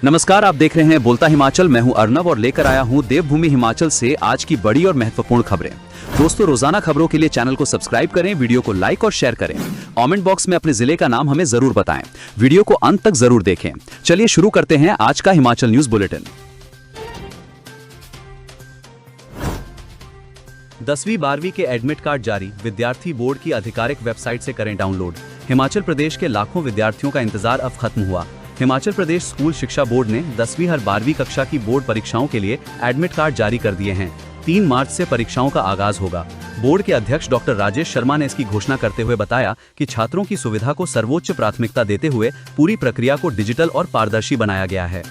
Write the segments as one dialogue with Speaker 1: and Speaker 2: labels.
Speaker 1: नमस्कार, आप देख रहे हैं बोलता हिमाचल। मैं हूं अर्नव और लेकर आया हूं देवभूमि हिमाचल से आज की बड़ी और महत्वपूर्ण खबरें। दोस्तों, रोजाना खबरों के लिए चैनल को सब्सक्राइब करें, वीडियो को लाइक और शेयर करें। कमेंट बॉक्स में अपने जिले का नाम हमें जरूर बताएं। वीडियो को अंत तक जरूर देखें। चलिए शुरू करते हैं आज का हिमाचल न्यूज बुलेटिन। 10वीं 12वीं के एडमिट कार्ड जारी, विद्यार्थी बोर्ड की आधिकारिक वेबसाइट से करें डाउनलोड। हिमाचल प्रदेश के लाखों विद्यार्थियों का इंतजार अब खत्म हुआ। हिमाचल प्रदेश स्कूल शिक्षा बोर्ड ने 10वीं और 12वीं कक्षा की बोर्ड परीक्षाओं के लिए एडमिट कार्ड जारी कर दिए हैं। 3 मार्च से परीक्षाओं का आगाज होगा। बोर्ड के अध्यक्ष डॉक्टर राजेश शर्मा ने इसकी घोषणा करते हुए बताया कि छात्रों की सुविधा को सर्वोच्च प्राथमिकता देते हुए पूरी प्रक्रिया को डिजिटल और पारदर्शी बनाया गया है।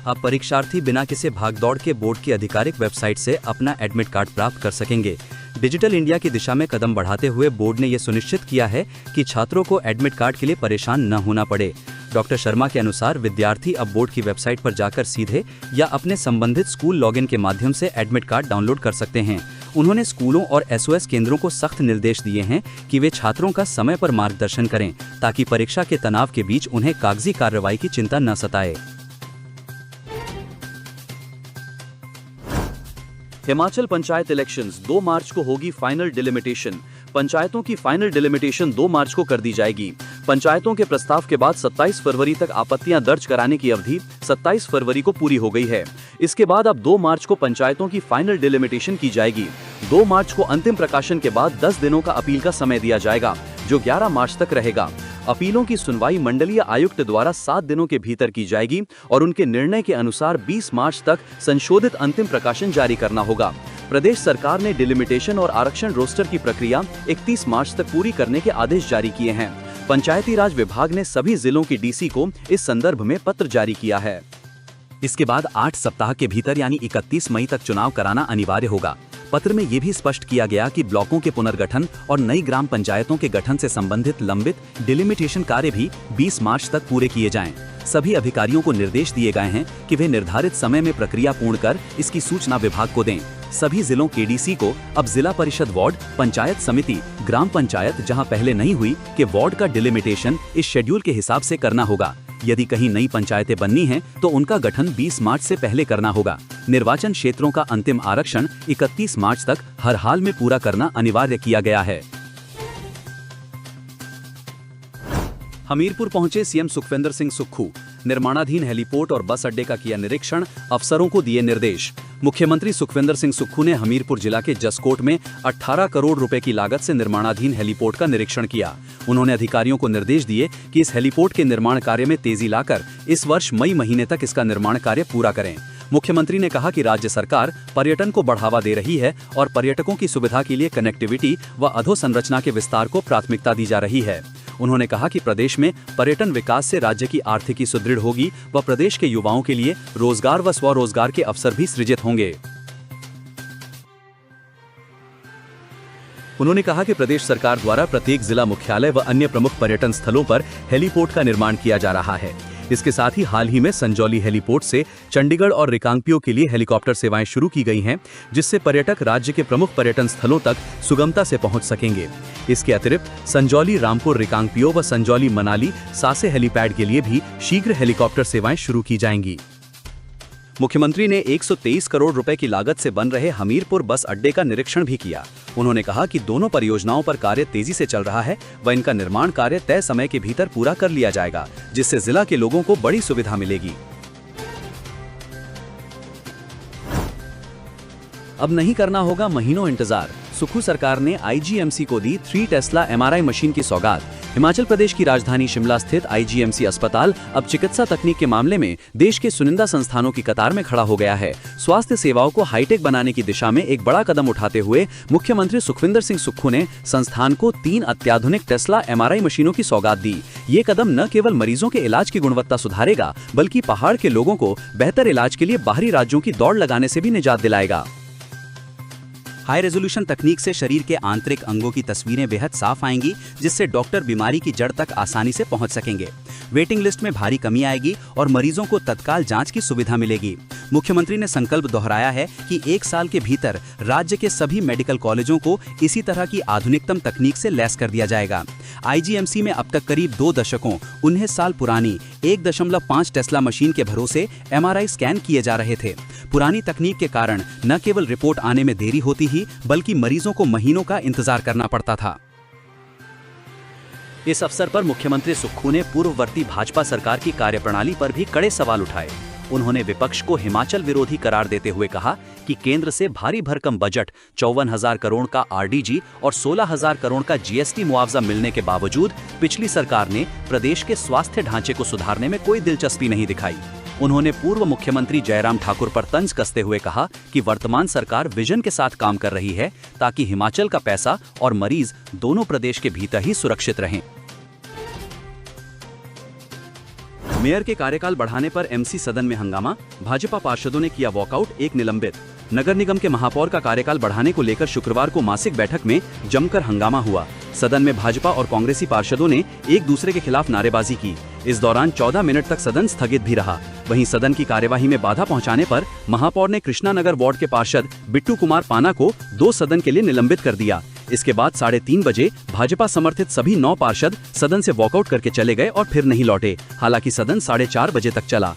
Speaker 1: अब परीक्षार्थी बिना किसी भागदौड़ के बोर्ड की आधिकारिक वेबसाइट से अपना एडमिट कार्ड प्राप्त कर सकेंगे। डिजिटल इंडिया की दिशा में कदम बढ़ाते हुए बोर्ड ने यह सुनिश्चित किया है कि छात्रों को एडमिट कार्ड के लिए परेशान न होना पड़े। डॉक्टर शर्मा के अनुसार विद्यार्थी अब बोर्ड की वेबसाइट पर जाकर सीधे या अपने संबंधित स्कूल लॉगिन के माध्यम से एडमिट कार्ड डाउनलोड कर सकते हैं। उन्होंने स्कूलों और एसओएस केंद्रों को सख्त निर्देश दिए हैं कि वे छात्रों का समय पर मार्गदर्शन करें ताकि परीक्षा के तनाव के बीच उन्हें कागजी कार्रवाई की चिंता न सताए। हिमाचल पंचायत इलेक्शंस 2 मार्च को होगी फाइनल डिलिमिटेशन। पंचायतों की फाइनल डिलिमिटेशन 2 मार्च को कर दी जाएगी। पंचायतों के प्रस्ताव के बाद 27 फरवरी तक आपत्तियां दर्ज कराने की अवधि 27 फरवरी को पूरी हो गई है। इसके बाद अब 2 मार्च को पंचायतों की फाइनल डिलिमिटेशन की जाएगी। 2 मार्च को अंतिम प्रकाशन के बाद 10 दिनों का अपील का समय दिया जाएगा, जो 11 मार्च तक रहेगा। अपीलों की सुनवाई मंडलीय आयुक्त द्वारा 7 दिनों के भीतर की जाएगी और उनके निर्णय के अनुसार 20 मार्च तक संशोधित अंतिम प्रकाशन जारी करना होगा। प्रदेश सरकार ने डिलिमिटेशन और आरक्षण रोस्टर की प्रक्रिया 31 मार्च तक पूरी करने के आदेश जारी किए हैं। पंचायती राज विभाग ने सभी जिलों की डीसी को इस संदर्भ में पत्र जारी किया है। इसके बाद 8 सप्ताह के भीतर यानी 31 मई तक चुनाव कराना अनिवार्य होगा। पत्र में ये भी स्पष्ट किया गया कि ब्लॉकों के पुनर्गठन और नई ग्राम पंचायतों के गठन से संबंधित लंबित डिलिमिटेशन कार्य भी 20 मार्च तक पूरे किए जाएं। सभी अधिकारियों को निर्देश दिए गए हैं कि वे निर्धारित समय में प्रक्रिया पूर्ण कर इसकी सूचना विभाग को दें। सभी जिलों के डीसी को अब जिला परिषद वार्ड, पंचायत समिति, ग्राम पंचायत जहां पहले नहीं हुई के वार्ड का डिलिमिटेशन इस शेड्यूल के हिसाब से करना होगा। यदि कहीं नई पंचायतें बननी हैं तो उनका गठन 20 मार्च से पहले करना होगा। निर्वाचन क्षेत्रों का अंतिम आरक्षण 31 मार्च तक हर हाल में पूरा करना अनिवार्य किया गया है। हमीरपुर पहुंचे सीएम सुखविंदर सिंह सुक्खू। निर्माणाधीन हेलीपोर्ट और बस अड्डे का किया निरीक्षण, अफसरों को दिए निर्देश। मुख्यमंत्री सुखविंदर सिंह सुक्खू ने हमीरपुर जिला के जसकोट में 18 करोड़ रुपए की लागत से निर्माणाधीन हेलीपोर्ट का निरीक्षण किया। उन्होंने अधिकारियों को निर्देश दिए कि इस हेलीपोर्ट के निर्माण कार्य में तेजी लाकर इस वर्ष मई महीने तक इसका निर्माण कार्य पूरा करें। मुख्यमंत्री ने कहा कि राज्य सरकार पर्यटन को बढ़ावा दे रही है और पर्यटकों की सुविधा के लिए कनेक्टिविटी व अधोसंरचना के विस्तार को प्राथमिकता दी जा रही है। उन्होंने कहा कि प्रदेश में पर्यटन विकास से राज्य की आर्थिकी सुदृढ़ होगी व प्रदेश के युवाओं के लिए रोजगार व स्वरोजगार के अवसर भी सृजित होंगे। उन्होंने कहा कि प्रदेश सरकार द्वारा प्रत्येक जिला मुख्यालय व अन्य प्रमुख पर्यटन स्थलों पर हेलीपोर्ट का निर्माण किया जा रहा है। इसके साथ ही हाल ही में संजौली हेलीपोर्ट से चंडीगढ़ और रिकांगपिओ के लिए हेलीकॉप्टर सेवाएं शुरू की गई हैं, जिससे पर्यटक राज्य के प्रमुख पर्यटन स्थलों तक सुगमता से पहुंच सकेंगे। इसके अतिरिक्त संजौली रामपुर रिकांगपिओ व संजौली मनाली सासे हेलीपैड के लिए भी शीघ्र हेलीकॉप्टर सेवाएं शुरू की जाएंगी। मुख्यमंत्री ने 123 करोड़ रुपए की लागत से बन रहे हमीरपुर बस अड्डे का निरीक्षण भी किया। उन्होंने कहा कि दोनों परियोजनाओं पर कार्य तेजी से चल रहा है व इनका निर्माण कार्य तय समय के भीतर पूरा कर लिया जाएगा, जिससे जिला के लोगों को बड़ी सुविधा मिलेगी। अब नहीं करना होगा महीनों इंतजार। सुक्खू सरकार ने आईजीएमसी को दी 3 टेस्ला एमआरआई मशीन की सौगात। हिमाचल प्रदेश की राजधानी शिमला स्थित आईजीएमसी अस्पताल अब चिकित्सा तकनीक के मामले में देश के चुनिंदा संस्थानों की कतार में खड़ा हो गया है। स्वास्थ्य सेवाओं को हाईटेक बनाने की दिशा में एक बड़ा कदम उठाते हुए मुख्यमंत्री सुखविंदर सिंह सुक्खू ने संस्थान को 3 अत्याधुनिक टेस्ला एमआरआई मशीनों की सौगात दी। ये कदम न केवल मरीजों के इलाज की गुणवत्ता सुधारेगा, बल्कि पहाड़ के लोगों को बेहतर इलाज के लिए बाहरी राज्यों की दौड़ लगाने से भी निजात दिलाएगा।
Speaker 2: हाई रेजोल्यूशन तकनीक से शरीर के आंतरिक अंगों की तस्वीरें बेहद साफ आएंगी, जिससे डॉक्टर बीमारी की जड़ तक आसानी से पहुंच सकेंगे। वेटिंग लिस्ट में भारी कमी आएगी और मरीजों को तत्काल जांच की सुविधा मिलेगी। मुख्यमंत्री ने संकल्प दोहराया है कि 1 साल के भीतर राज्य के सभी मेडिकल कॉलेजों को इसी तरह की आधुनिकतम तकनीक से लैस कर दिया जाएगा। आईजीएमसी में अब तक करीब 2 दशकों 19 साल पुरानी 1.5 टेस्ला मशीन के भरोसे एमआरआई स्कैन किए जा रहे थे। पुरानी तकनीक के कारण न केवल रिपोर्ट आने में देरी होती ही, बल्कि मरीजों को महीनों का इंतजार करना पड़ता था।
Speaker 1: इस अवसर पर मुख्यमंत्री सुक्खू ने पूर्ववर्ती भाजपा सरकार की कार्यप्रणाली पर भी कड़े सवाल उठाए। उन्होंने विपक्ष को हिमाचल विरोधी करार देते हुए कहा कि केंद्र से भारी भरकम बजट 54,000 करोड़ का आरडीजी और 16,000 करोड़ का जीएसटी मुआवजा मिलने के बावजूद पिछली सरकार ने प्रदेश के स्वास्थ्य ढांचे को सुधारने में कोई दिलचस्पी नहीं दिखाई। उन्होंने पूर्व मुख्यमंत्री जयराम ठाकुर पर तंज कसते हुए कहा कि वर्तमान सरकार विजन के साथ काम कर रही है ताकि हिमाचल का पैसा और मरीज दोनों प्रदेश के भीतर ही सुरक्षित रहें। मेयर के कार्यकाल बढ़ाने पर एमसी सदन में हंगामा, भाजपा पार्षदों ने किया वॉकआउट, एक निलंबित। नगर निगम के महापौर का कार्यकाल बढ़ाने को लेकर शुक्रवार को मासिक बैठक में जमकर हंगामा हुआ। सदन में भाजपा और कांग्रेसी पार्षदों ने एक दूसरे के खिलाफ नारेबाजी की। इस दौरान 14 मिनट तक सदन स्थगित भी रहा। वहीं सदन की कार्यवाही में बाधा पहुंचाने पर महापौर ने कृष्णानगर वार्ड के पार्षद बिट्टू कुमार पाना को 2 सदन के लिए निलंबित कर दिया। इसके बाद 3:30 बजे भाजपा समर्थित सभी 9 पार्षद सदन से वॉकआउट करके चले गए और फिर नहीं लौटे। हालांकि सदन 4:30 बजे तक चला।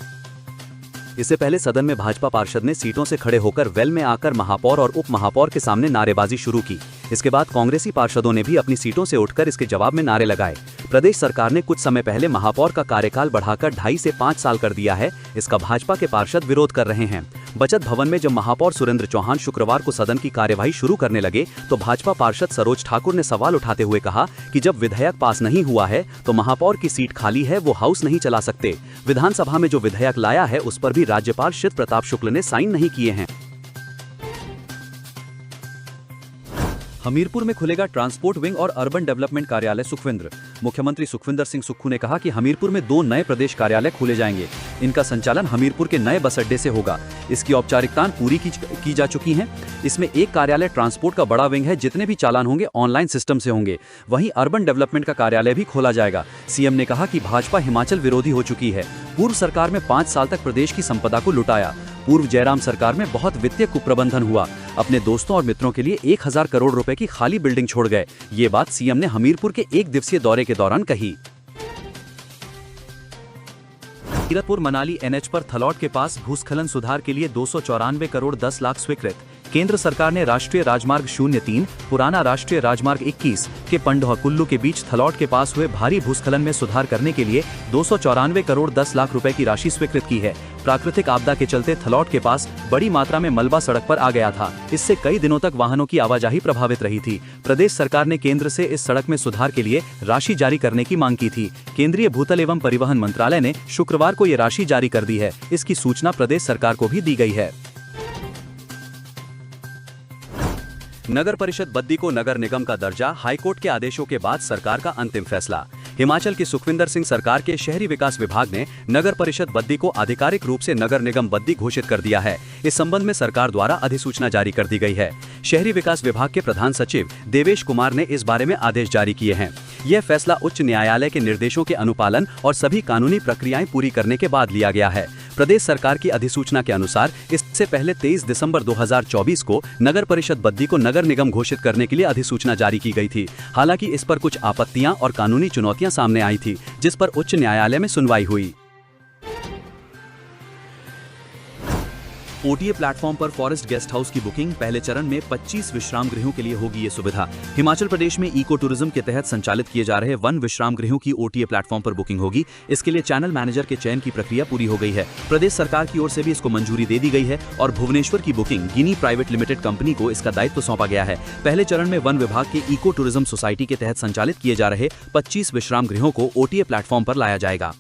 Speaker 1: इससे पहले सदन में भाजपा पार्षद ने सीटों से खड़े होकर वेल में आकर महापौर और उप महापौर के सामने नारेबाजी शुरू की। इसके बाद कांग्रेसी पार्षदों ने भी अपनी सीटों से उठकर इसके जवाब में नारे लगाए। प्रदेश सरकार ने कुछ समय पहले महापौर का कार्यकाल बढ़ाकर 2.5 से 5 साल कर दिया है। इसका भाजपा के पार्षद विरोध कर रहे हैं। बचत भवन में जब महापौर सुरेंद्र चौहान शुक्रवार को सदन की कार्यवाही शुरू करने लगे तो भाजपा पार्षद सरोज ठाकुर ने सवाल उठाते हुए कहा कि जब विधेयक पास नहीं हुआ है तो महापौर की सीट खाली है, वो हाउस नहीं चला सकते। विधानसभा में जो विधेयक लाया है उस पर भी राज्यपाल शिव प्रताप शुक्ल ने साइन नहीं किए हैं। हमीरपुर में खुलेगा ट्रांसपोर्ट विंग और अर्बन डेवलपमेंट कार्यालय। सुखविंदर मुख्यमंत्री सुखविंदर सिंह सुक्खू ने कहा कि हमीरपुर में 2 नए प्रदेश कार्यालय खोले जाएंगे। इनका संचालन हमीरपुर के नए बस अड्डे से होगा। इसकी औपचारिकताएं पूरी की जा चुकी हैं। इसमें एक कार्यालय ट्रांसपोर्ट का बड़ा विंग है, जितने भी चालान होंगे ऑनलाइन सिस्टम से होंगे। वहीं अर्बन डेवलपमेंट का कार्यालय भी खोला जाएगा। सीएम ने कहा कि भाजपा हिमाचल विरोधी हो चुकी है। पूर्व सरकार में 5 साल तक प्रदेश की संपदा को लुटाया। पूर्व जयराम सरकार में बहुत वित्तीय कुप्रबंधन हुआ। अपने दोस्तों और मित्रों के लिए 1000 करोड़ रुपए की खाली बिल्डिंग छोड़ गए। ये बात सीएम ने हमीरपुर के 1 दिवसीय दौरे के दौरान कही। कीरतपुर मनाली एनएच पर थलौट के पास भूस्खलन सुधार के लिए 294 करोड़ 10 लाख स्वीकृत। केंद्र सरकार ने राष्ट्रीय राजमार्ग 03 पुराना राष्ट्रीय राजमार्ग 21 के पंडोह कुल्लू के बीच थलौट के पास हुए भारी भूस्खलन में सुधार करने के लिए 294 करोड़ 10 लाख रुपए की राशि स्वीकृत की है। प्राकृतिक आपदा के चलते थलौट के पास बड़ी मात्रा में मलबा सड़क पर आ गया था। इससे कई दिनों तक वाहनों की आवाजाही प्रभावित रही थी। प्रदेश सरकार ने केंद्र से इस सड़क में सुधार के लिए राशि जारी करने की मांग की थी। केंद्रीय भूतल एवं परिवहन मंत्रालय ने शुक्रवार को ये राशि जारी कर दी है। इसकी सूचना प्रदेश सरकार को भी दी गई है। नगर परिषद बद्दी को नगर निगम का दर्जा, हाईकोर्ट के आदेशों के बाद सरकार का अंतिम फैसला। हिमाचल की सुखविंदर सिंह सरकार के शहरी विकास विभाग ने नगर परिषद बद्दी को आधिकारिक रूप से नगर निगम बद्दी घोषित कर दिया है। इस संबंध में सरकार द्वारा अधिसूचना जारी कर दी गई है। शहरी विकास विभाग के प्रधान सचिव देवेश कुमार ने इस बारे में आदेश जारी किए हैं। यह फैसला उच्च न्यायालय के निर्देशों के अनुपालन और सभी कानूनी प्रक्रियाएं पूरी करने के बाद लिया गया है। प्रदेश सरकार की अधिसूचना के अनुसार इससे पहले 23 दिसंबर 2024 को नगर परिषद बद्दी को नगर निगम घोषित करने के लिए अधिसूचना जारी की गई थी। हालांकि इस पर कुछ आपत्तियां और कानूनी चुनौतियां सामने आई थी, जिस पर उच्च न्यायालय में सुनवाई हुई। ओटीए प्लेटफॉर्म पर फॉरेस्ट गेस्ट हाउस की बुकिंग, पहले चरण में 25 विश्राम गृहों के लिए होगी ये सुविधा। हिमाचल प्रदेश में इको टूरिज्म के तहत संचालित किए जा रहे 1 विश्राम गृहों की ओटीए प्लेटफॉर्म पर बुकिंग होगी। इसके लिए चैनल मैनेजर के चयन की प्रक्रिया पूरी हो गई है। प्रदेश सरकार की ओर से भी इसको मंजूरी दे दी गई है और भुवनेश्वर की बुकिंग गिनी प्राइवेट लिमिटेड कंपनी को इसका दायित्व सौंपा गया है। पहले चरण में वन विभाग के इको टूरिज्म सोसाइटी के तहत संचालित किए जा रहे 25 विश्राम गृहों को ओटीए प्लेटफॉर्म पर लाया जाएगा।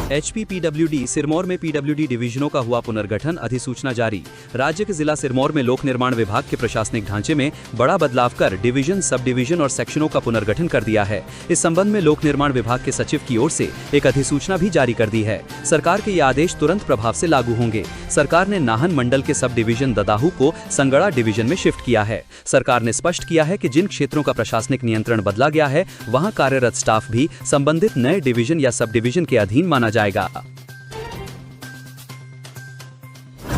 Speaker 2: HPPWD सिरमौर में PWD डिवीजनों का हुआ पुनर्गठन, अधिसूचना जारी। राज्य के जिला सिरमौर में लोक निर्माण विभाग के प्रशासनिक ढांचे में बड़ा बदलाव कर डिवीजन, सब डिवीजन और सेक्शनों का पुनर्गठन कर दिया है। इस संबंध में लोक निर्माण विभाग के सचिव की ओर से एक अधिसूचना भी जारी कर दी है। सरकार के ये आदेश तुरंत प्रभाव से लागू होंगे। सरकार ने नाहन मंडल के सब डिवीजन ददाहू को संगड़ा डिवीजन में शिफ्ट किया है। सरकार ने स्पष्ट किया है कि जिन क्षेत्रों का प्रशासनिक नियंत्रण बदला गया है, वहां कार्यरत स्टाफ भी संबंधित नए डिवीजन या सब डिवीजन के अधीन माना जाएगा।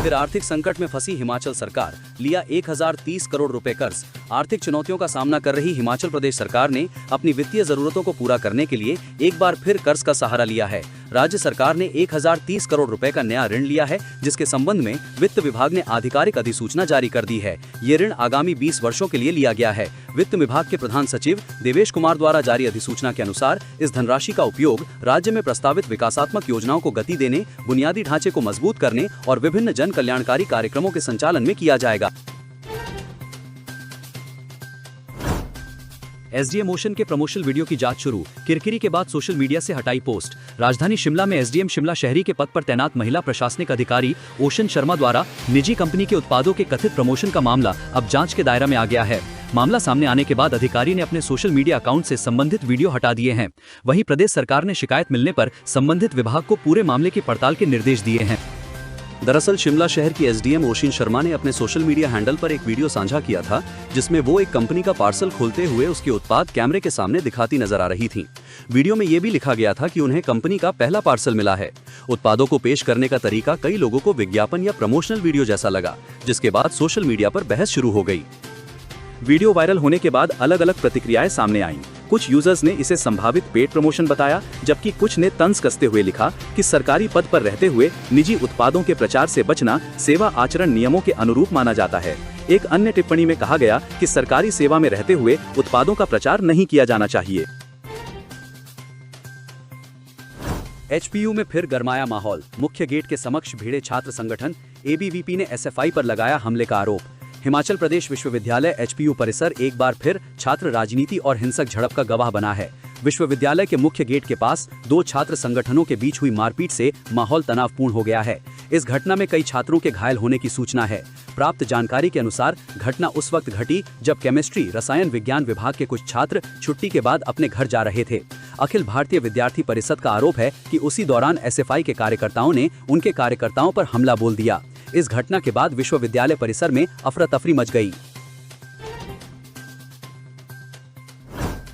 Speaker 2: फिर आर्थिक संकट में फंसी हिमाचल सरकार, लिया 1030 करोड़ रुपए कर्ज। आर्थिक चुनौतियों का सामना कर रही हिमाचल प्रदेश सरकार ने अपनी वित्तीय जरूरतों को पूरा करने के लिए एक बार फिर कर्ज का सहारा लिया है। राज्य सरकार ने 1030 करोड़ रुपए का नया ऋण लिया है, जिसके संबंध में वित्त विभाग ने आधिकारिक अधिसूचना जारी कर दी है। ये ऋण आगामी 20 वर्षों के लिए लिया गया है। वित्त विभाग के प्रधान सचिव देवेश कुमार द्वारा जारी अधिसूचना के अनुसार इस धनराशि का उपयोग राज्य में प्रस्तावित विकासात्मक योजनाओं को गति देने, बुनियादी ढांचे को मजबूत करने और विभिन्न जन कल्याणकारी कार्यक्रमों के संचालन में किया जाएगा। एसडीएम ओशन के प्रमोशनल वीडियो की जांच शुरू, किरकिरी के बाद सोशल मीडिया से हटाई पोस्ट। राजधानी शिमला में एसडीएम शिमला शहरी के पद पर तैनात महिला प्रशासनिक अधिकारी ओशन शर्मा द्वारा निजी कंपनी के उत्पादों के कथित प्रमोशन का मामला अब जांच के दायरा में आ गया है। मामला सामने आने के बाद अधिकारी ने अपने सोशल मीडिया अकाउंट से संबंधित वीडियो हटा दिए हैं। वहीं प्रदेश सरकार ने शिकायत मिलने पर संबंधित विभाग को पूरे मामले की पड़ताल के निर्देश दिए हैं। दरअसल शिमला शहर की एसडीएम ओशिन शर्मा ने अपने सोशल मीडिया हैंडल पर एक वीडियो साझा किया था, जिसमें वो एक कंपनी का पार्सल खोलते हुए उसके उत्पाद कैमरे के सामने दिखाती नजर आ रही थी। वीडियो में ये भी लिखा गया था कि उन्हें कंपनी का पहला पार्सल मिला है। उत्पादों को पेश करने का तरीका कई लोगों को विज्ञापन या प्रमोशनल वीडियो जैसा लगा, जिसके बाद सोशल मीडिया पर बहस शुरू हो गई। वीडियो वायरल होने के बाद अलग अलग प्रतिक्रियाएं सामने आईं। कुछ यूजर्स ने इसे संभावित पेड प्रमोशन बताया, जबकि कुछ ने तंज कसते हुए लिखा कि सरकारी पद पर रहते हुए निजी उत्पादों के प्रचार से बचना सेवा आचरण नियमों के अनुरूप माना जाता है। एक अन्य टिप्पणी में कहा गया कि सरकारी सेवा में रहते हुए उत्पादों का प्रचार नहीं किया जाना चाहिए। एचपीयू में फिर गरमाया माहौल, मुख्य गेट के समक्ष भिड़े छात्र संगठन, एबीवीपी ने एसएफआई पर लगाया हमले का आरोप। हिमाचल प्रदेश विश्वविद्यालय एचपीयू परिसर एक बार फिर छात्र राजनीति और हिंसक झड़प का गवाह बना है। विश्वविद्यालय के मुख्य गेट के पास दो छात्र संगठनों के बीच हुई मारपीट से माहौल तनावपूर्ण हो गया है। इस घटना में कई छात्रों के घायल होने की सूचना है। प्राप्त जानकारी के अनुसार घटना उस वक्त घटी जब केमिस्ट्री रसायन विज्ञान विभाग के कुछ छात्र छुट्टी के बाद अपने घर जा रहे थे। अखिल भारतीय विद्यार्थी परिषद का आरोप है कि उसी दौरान एसएफआई के कार्यकर्ताओं ने उनके कार्यकर्ताओं पर हमला बोल दिया। इस घटना के बाद विश्वविद्यालय परिसर में अफरा तफरी मच गई।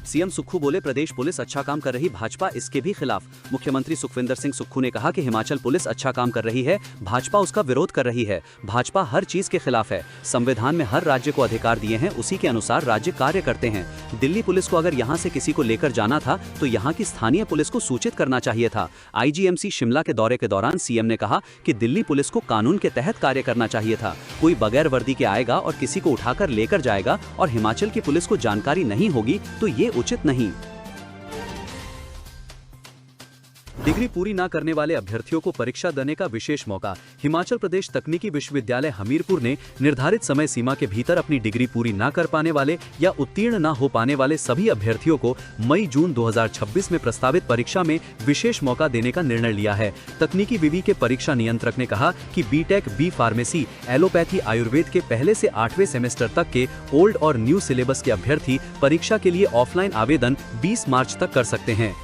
Speaker 2: सीएम सुक्खू बोले, प्रदेश पुलिस अच्छा काम कर रही, भाजपा इसके भी खिलाफ। मुख्यमंत्री सुखविंदर सिंह सुक्खू ने कहा कि हिमाचल पुलिस अच्छा काम कर रही है, भाजपा उसका विरोध कर रही है। भाजपा हर चीज के खिलाफ है। संविधान में हर राज्य को अधिकार दिए हैं, उसी के अनुसार राज्य कार्य करते हैं। दिल्ली पुलिस को अगर यहाँ से किसी को लेकर जाना था तो यहाँ की स्थानीय पुलिस को सूचित करना चाहिए था। आईजीएमसी शिमला के दौरे के दौरान सीएम ने कहा कि दिल्ली पुलिस को कानून के तहत कार्य करना चाहिए था। कोई बगैर वर्दी के आएगा और किसी को उठाकर लेकर जाएगा और हिमाचल की पुलिस को जानकारी नहीं होगी तो ये उचित नहीं। डिग्री पूरी न करने वाले अभ्यर्थियों को परीक्षा देने का विशेष मौका। हिमाचल प्रदेश तकनीकी विश्वविद्यालय हमीरपुर ने निर्धारित समय सीमा के भीतर अपनी डिग्री पूरी न कर पाने वाले या उत्तीर्ण न हो पाने वाले सभी अभ्यर्थियों को मई-जून 2026 में प्रस्तावित परीक्षा में विशेष मौका देने का निर्णय लिया है। तकनीकी विवि के परीक्षा नियंत्रक ने कहा कि B Tech, B pharmacy, allopathy, Ayurveda के पहले से 8वें सेमेस्टर तक के ओल्ड और न्यू सिलेबस के अभ्यर्थी परीक्षा के लिए ऑफलाइन आवेदन 20 मार्च तक कर सकते हैं।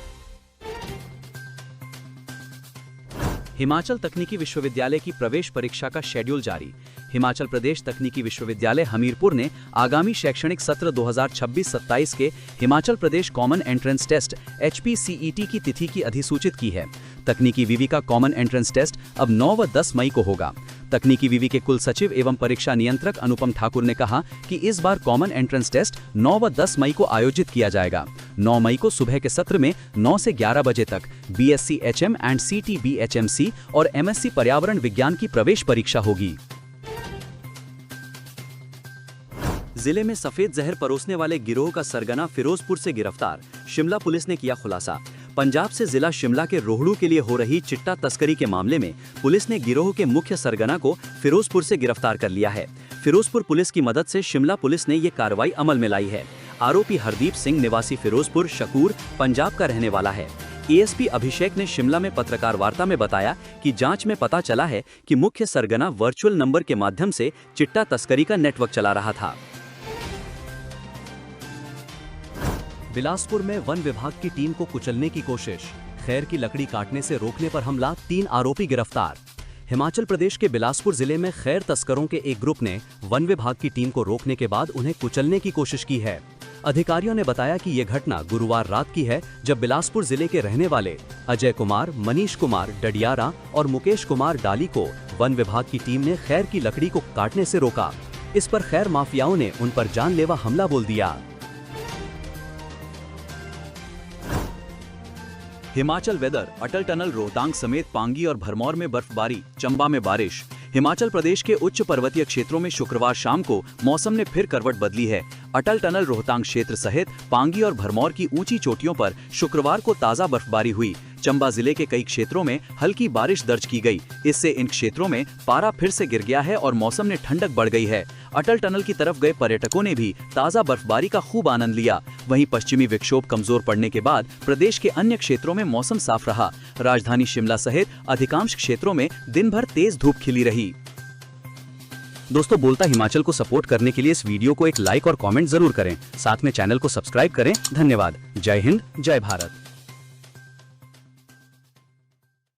Speaker 2: हिमाचल तकनीकी विश्वविद्यालय की प्रवेश परीक्षा का शेड्यूल जारी। हिमाचल प्रदेश तकनीकी विश्वविद्यालय हमीरपुर ने आगामी शैक्षणिक सत्र 2026-27 के Himachal Pradesh common entrance test HPCET की तिथि की अधिसूचित की है। तकनीकी विवि का कॉमन एंट्रेंस टेस्ट अब 9 व 10 मई को होगा। तकनीकी विवि के कुल सचिव एवं परीक्षा नियंत्रक अनुपम ठाकुर ने कहा कि इस बार कॉमन एंट्रेंस टेस्ट 9 व 10 मई को आयोजित किया जाएगा। 9 मई को सुबह के सत्र में 9 से 11 बजे तक BSc HM and CTB HMC और MSc पर्यावरण विज्ञान की प्रवेश परीक्षा होगी। जिले में सफेद जहर परोसने वाले गिरोह का सरगना फिरोजपुर से गिरफ्तार, शिमला पुलिस ने किया खुलासा। पंजाब से जिला शिमला के रोहड़ू के लिए हो रही चिट्टा तस्करी के मामले में पुलिस ने गिरोह के मुख्य सरगना को फिरोजपुर से गिरफ्तार कर लिया है। फिरोजपुर पुलिस की मदद से शिमला पुलिस ने ये कार्रवाई अमल में लाई है। आरोपी हरदीप सिंह निवासी फिरोजपुर शकूर पंजाब का रहने वाला है।
Speaker 1: एएसपी अभिषेक ने शिमला में पत्रकार वार्ता में बताया कि जांच में पता चला है कि मुख्य सरगना वर्चुअल नंबर के माध्यम से चिट्टा तस्करी का नेटवर्क चला रहा था। बिलासपुर में वन विभाग की टीम को कुचलने की कोशिश, खैर की लकड़ी काटने से रोकने पर हमला, 3 आरोपी गिरफ्तार। हिमाचल प्रदेश के बिलासपुर जिले में खैर तस्करों के एक ग्रुप ने वन विभाग की टीम को रोकने के बाद उन्हें कुचलने की कोशिश की है। अधिकारियों ने बताया कि यह घटना गुरुवार रात की है, जब बिलासपुर जिले के रहने वाले अजय कुमार, मनीष कुमार डडियारा और मुकेश कुमार डाली को वन विभाग की टीम ने खैर की लकड़ी को काटने से रोका। इस पर खैर माफियाओं ने उन पर जानलेवा हमला बोल दिया। हिमाचल वेदर, अटल टनल रोहतांग समेत पांगी और भरमौर में बर्फबारी, चंबा में बारिश। हिमाचल प्रदेश के उच्च पर्वतीय क्षेत्रों में शुक्रवार शाम को मौसम ने फिर करवट बदली है। अटल टनल रोहतांग क्षेत्र सहित पांगी और भरमौर की ऊंची चोटियों पर शुक्रवार को ताजा बर्फबारी हुई। चंबा जिले के कई क्षेत्रों में हल्की बारिश दर्ज की गई। इससे इन क्षेत्रों में पारा फिर से गिर गया है और मौसम में ठंडक बढ़ गई है। अटल टनल की तरफ गए पर्यटकों ने भी ताजा बर्फबारी का खूब आनंद लिया। वहीं पश्चिमी विक्षोभ कमजोर पड़ने के बाद प्रदेश के अन्य क्षेत्रों में मौसम साफ रहा। राजधानी शिमला सहित अधिकांश क्षेत्रों में दिन भर तेज धूप खिली रही। दोस्तों, बोलता हिमाचल को सपोर्ट करने के लिए इस वीडियो को एक लाइक और कमेंट जरूर करें। साथ में चैनल को सब्सक्राइब करें। धन्यवाद। जय हिंद, जय भारत।